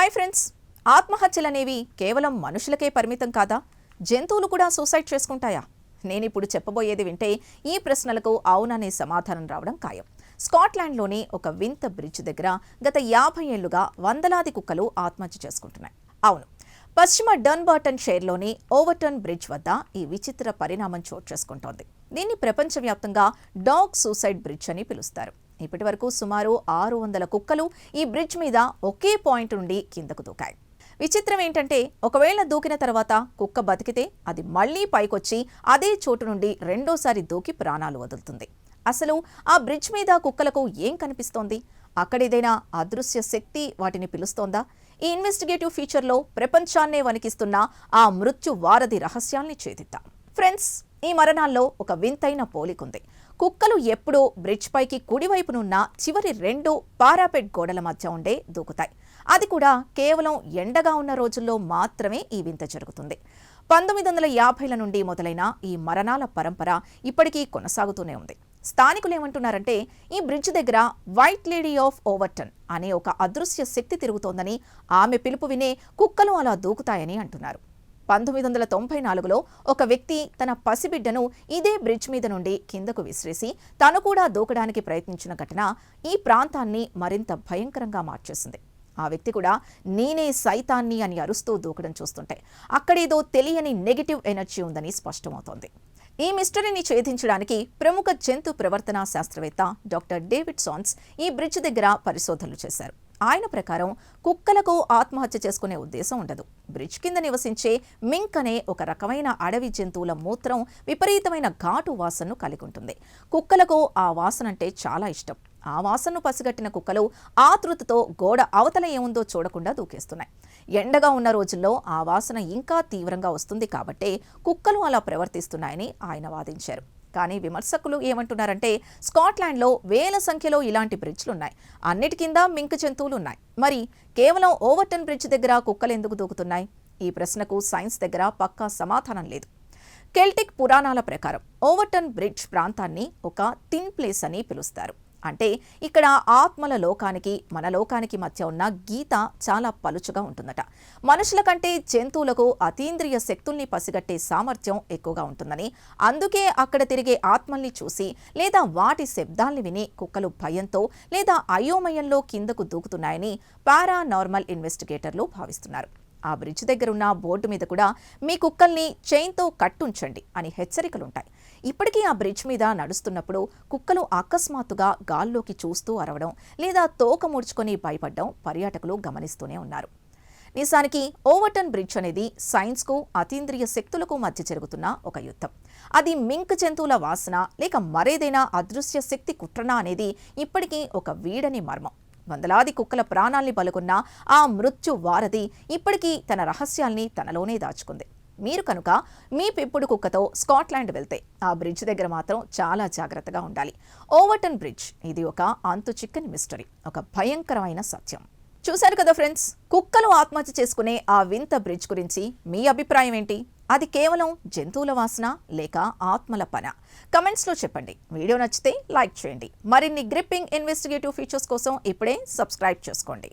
Hi friends, ఆత్మహత్యలనేవి కేవలం మనుషులకే పరిమితం కాదా? జంతువులు కూడా సూసైడ్ చేసుకుంటాయా? నేనిప్పుడు చెప్పబోయేది వింటే ఈ ప్రశ్నలకు అవుననే సమాధానం రావడం ఖాయం. స్కాట్లాండ్లోని ఒక వింత బ్రిడ్జ్ దగ్గర గత 50 ఏళ్లుగా వందలాది కుక్కలు ఆత్మహత్య చేసుకుంటున్నాయి. అవును, పశ్చిమ డన్బార్టన్ షైర్లోని ఓవర్టన్ బ్రిడ్జ్ వద్ద ఈ విచిత్ర పరిణామం చోటు చేసుకుంటోంది. దీన్ని ప్రపంచవ్యాప్తంగా డాగ్ సూసైడ్ బ్రిడ్జ్ అని పిలుస్తారు. ఇప్పటి వరకు సుమారు 600 కుక్కలు ఈ బ్రిడ్జ్ మీద ఒకే పాయింట్ నుండి కిందకు దూకాయి. విచిత్రం ఏంటంటే, ఒకవేళ దూకిన తర్వాత కుక్క బతికితే అది మళ్లీ పైకొచ్చి అదే చోటు నుండి రెండోసారి దూకి ప్రాణాలు వదులుతుంది. అసలు ఆ బ్రిడ్జ్ మీద కుక్కలకు ఏం కనిపిస్తోంది? అక్కడేదైనా అదృశ్య శక్తి వాటిని పిలుస్తోందా? ఈ ఇన్వెస్టిగేటివ్ ఫీచర్లో ప్రపంచాన్నే వణికిస్తున్న ఆ మృత్యు వారధి రహస్యాల్ని ఛేదిద్దాం. ఫ్రెండ్స్, ఈ మరణాల్లో ఒక వింతైన పోలికుంది. కుక్కలు ఎప్పుడూ బ్రిడ్జ్ పైకి కుడివైపునున్న చివరి 2 పారాపెట్ గోడల మధ్య ఉండే దూకుతాయి. అది కూడా కేవలం ఎండగా ఉన్న రోజుల్లో మాత్రమే ఈ వింత జరుగుతుంది. 1950ల నుండి మొదలైన ఈ మరణాల పరంపర ఇప్పటికీ కొనసాగుతూనే ఉంది. స్థానికులు ఏమంటున్నారంటే, ఈ బ్రిడ్జ్ దగ్గర వైట్ లేడీ ఆఫ్ ఓవర్టన్ అనే ఒక అదృశ్య శక్తి తిరుగుతోందని, ఆమె పిలుపు వినే కుక్కలు అలా దూకుతాయని అంటున్నారు. 1994లో ఒక వ్యక్తి తన పసిబిడ్డను ఇదే బ్రిడ్జ్ మీద నుండి కిందకు విసిరేసి తను కూడా దూకడానికి ప్రయత్నించిన ఘటన ఈ ప్రాంతాన్ని మరింత భయంకరంగా మార్చేసింది. ఆ వ్యక్తి కూడా నేనే సైతాన్ని అని అరుస్తూ దూకడం చూస్తుంటే అక్కడేదో తెలియని నెగటివ్ ఎనర్జీ ఉందని స్పష్టమవుతోంది. ఈ మిస్టరీని ఛేదించడానికి ప్రముఖ జంతు ప్రవర్తనా శాస్త్రవేత్త డాక్టర్ డేవిడ్ సాన్స్ ఈ బ్రిడ్జ్ దగ్గర పరిశోధనలు చేశారు. ఆయన ప్రకారం కుక్కలకు ఆత్మహత్య చేసుకునే ఉద్దేశం ఉండదు. బ్రిడ్జ్ కింద నివసించే మింక్ అనే ఒక రకమైన అడవి జంతువుల మూత్రం విపరీతమైన ఘాటు వాసనను కలిగి ఉంటుంది. కుక్కలకు ఆ వాసన అంటే చాలా ఇష్టం. ఆ వాసనను పసిగట్టిన కుక్కలు ఆతృతతో గోడ అవతల ఏముందో చూడకుండా దూకేస్తున్నాయి. ఎండగా ఉన్న రోజుల్లో ఆ వాసన ఇంకా తీవ్రంగా వస్తుంది కాబట్టే కుక్కలు అలా ప్రవర్తిస్తున్నాయని ఆయన వాదించారు. కానీ విమర్శకులు ఏమంటున్నారంటే, స్కాట్లాండ్లో వేల సంఖ్యలో ఇలాంటి బ్రిడ్జ్లున్నాయి. అన్నిటి కింద మింక్ జంతువులు ఉన్నాయి. మరి కేవలం ఓవర్టన్ బ్రిడ్జ్ దగ్గర కుక్కలు ఎందుకు దూకుతున్నాయి? ఈ ప్రశ్నకు సైన్స్ దగ్గర పక్కా సమాధానం లేదు. కెల్టిక్ పురాణాల ప్రకారం ఓవర్టన్ బ్రిడ్జ్ ప్రాంతాన్ని ఒక థిన్ ప్లేస్ అని పిలుస్తారు. అంటే ఇక్కడ ఆత్మల లోకానికి మన లోకానికి మధ్య ఉన్న గీత చాలా పలుచగా ఉంటుందట. మనుషుల కంటే జంతువులకు అతీంద్రియ శక్తుల్ని పసిగట్టే సామర్థ్యం ఎక్కువగా ఉంటుందని, అందుకే అక్కడ తిరిగే ఆత్మల్ని చూసి లేదా వాటి శబ్దాల్ని విని కుక్కలు భయంతో లేదా అయోమయంలో కిందకు దూకుతున్నాయని పారానార్మల్ ఇన్వెస్టిగేటర్లు భావిస్తున్నారు. ఆ బ్రిడ్జ్ దగ్గరున్న బోర్డు మీద కూడా మీ కుక్కల్ని చైన్తో కట్టుంచండి అని హెచ్చరికలుంటాయి. ఇప్పటికీ ఆ బ్రిడ్జ్ మీద నడుస్తున్నప్పుడు కుక్కలు అకస్మాత్తుగా గాల్లోకి చూస్తూ అరవడం లేదా తోక ముడుచుకొని భయపడడం పర్యాటకులు గమనిస్తూనే ఉన్నారు. నిజానికి ఓవర్టన్ బ్రిడ్జ్ అనేది సైన్స్కు అతీంద్రియ శక్తులకు మధ్య జరుగుతున్న ఒక యుద్ధం. అది మింక్ జంతువుల వాసన లేక మరేదైనా అదృశ్య శక్తి కుట్రనా అనేది ఇప్పటికీ ఒక వీడని మర్మం. వందలాది కుక్కల ప్రాణాల్ని బలుకున్న ఆ మృత్యు వారధి ఇప్పటికీ తన రహస్యాల్ని తనలోనే దాచుకుంది. మీరు కనుక మీ పెంపుడు కుక్కతో స్కాట్లాండ్ వెళ్తే ఆ బ్రిడ్జ్ దగ్గర మాత్రం చాలా జాగ్రత్తగా ఉండాలి. ఓవర్టన్ బ్రిడ్జ్ ఇది ఒక అంతు చిక్కని మిస్టరీ, ఒక భయంకరమైన సత్యం. చూశారు కదా ఫ్రెండ్స్, కుక్కలు ఆత్మహత్య చేసుకునే ఆ వింత బ్రిడ్జ్ గురించి మీ అభిప్రాయం ఏంటి? అది కేవలం జంతువుల వాసన లేక ఆత్మల పన? కమెంట్స్లో చెప్పండి. వీడియో నచ్చితే లైక్ చేయండి. మరిన్ని గ్రిప్పింగ్ ఇన్వెస్టిగేటివ్ ఫీచర్స్ కోసం ఇప్పుడే సబ్స్క్రైబ్ చేసుకోండి.